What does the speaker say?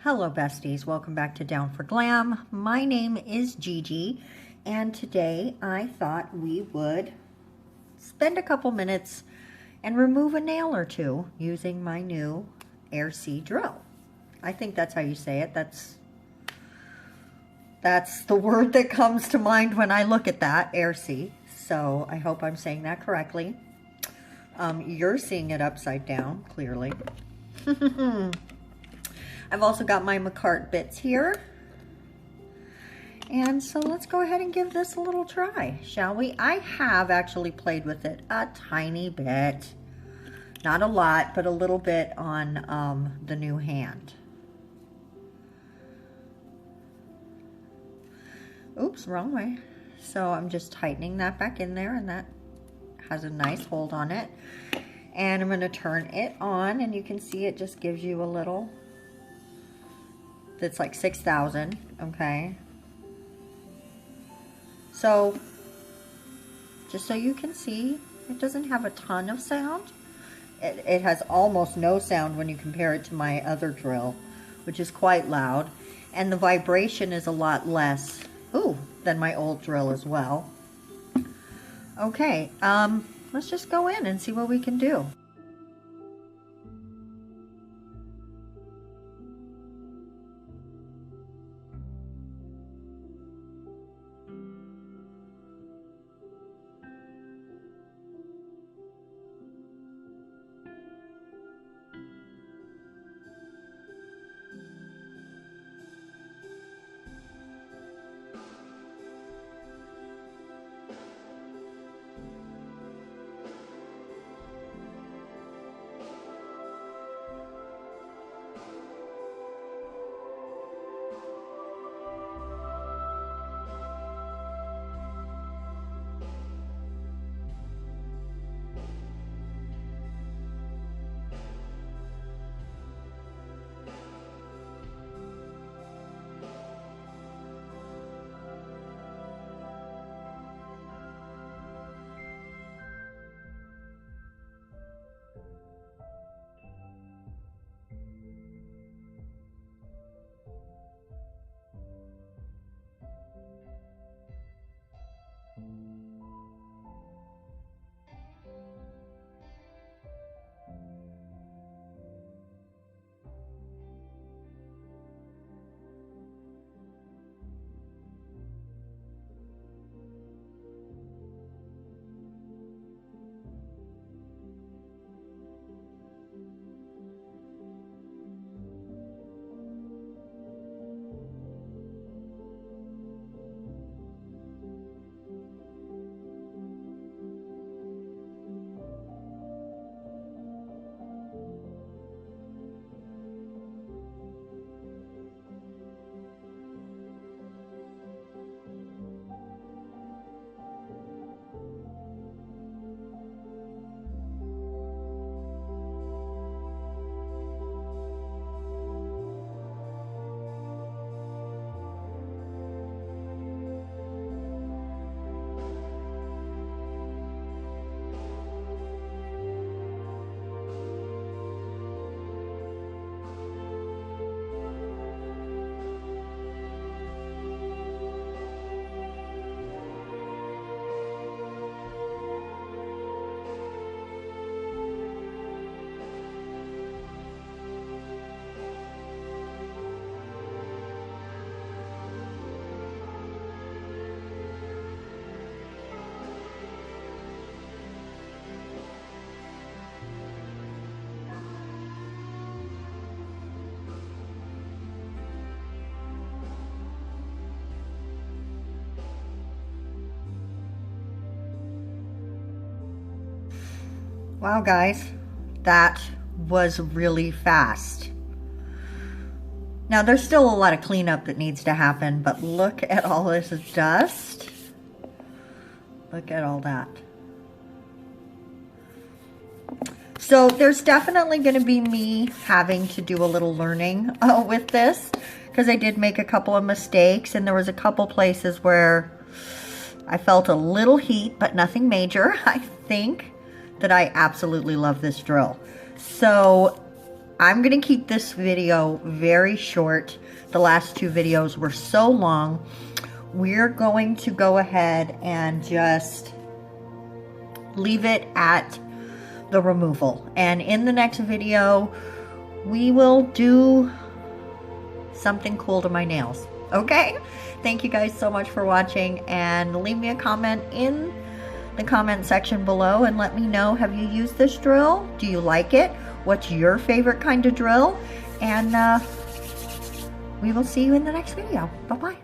Hello besties, welcome back to Down for Glam. My name is Gigi and today I thought we would spend a couple minutes and remove a nail or two using my new Airsee drill. I think that's how you say it. That's the word that comes to mind when I look at that, Airsee. So I hope I'm saying that correctly. You're seeing it upside down, clearly. I've also got my McCart bits here. And so let's go ahead and give this a little try, shall we? I have actually played with it a tiny bit. Not a lot, but a little bit on the new hand. Oops, wrong way. So I'm just tightening that back in there, and that has a nice hold on it. And I'm going to turn it on, and you can see it just gives you a little... It's like 6,000, okay? So, just so you can see, it doesn't have a ton of sound. It has almost no sound when you compare it to my other drill, which is quite loud. And the vibration is a lot less, than my old drill as well. Okay, let's just go in and see what we can do. Wow, guys, that was really fast. Now, there's still a lot of cleanup that needs to happen, but look at all this dust. Look at all that. So there's definitely going to be me having to do a little learning with this, because I did make a couple of mistakes, and there was a couple places where I felt a little heat, but nothing major. I think that I absolutely love this drill. So I'm gonna keep this video very short. The last two videos were so long. We're going to go ahead and just leave it at the removal. And in the next video, we will do something cool to my nails. Okay? Thank you guys so much for watching, and leave me a comment in the comment section below and let me know, have you used this drill? Do you like it? What's your favorite kind of drill? And we will see you in the next video. Bye-bye.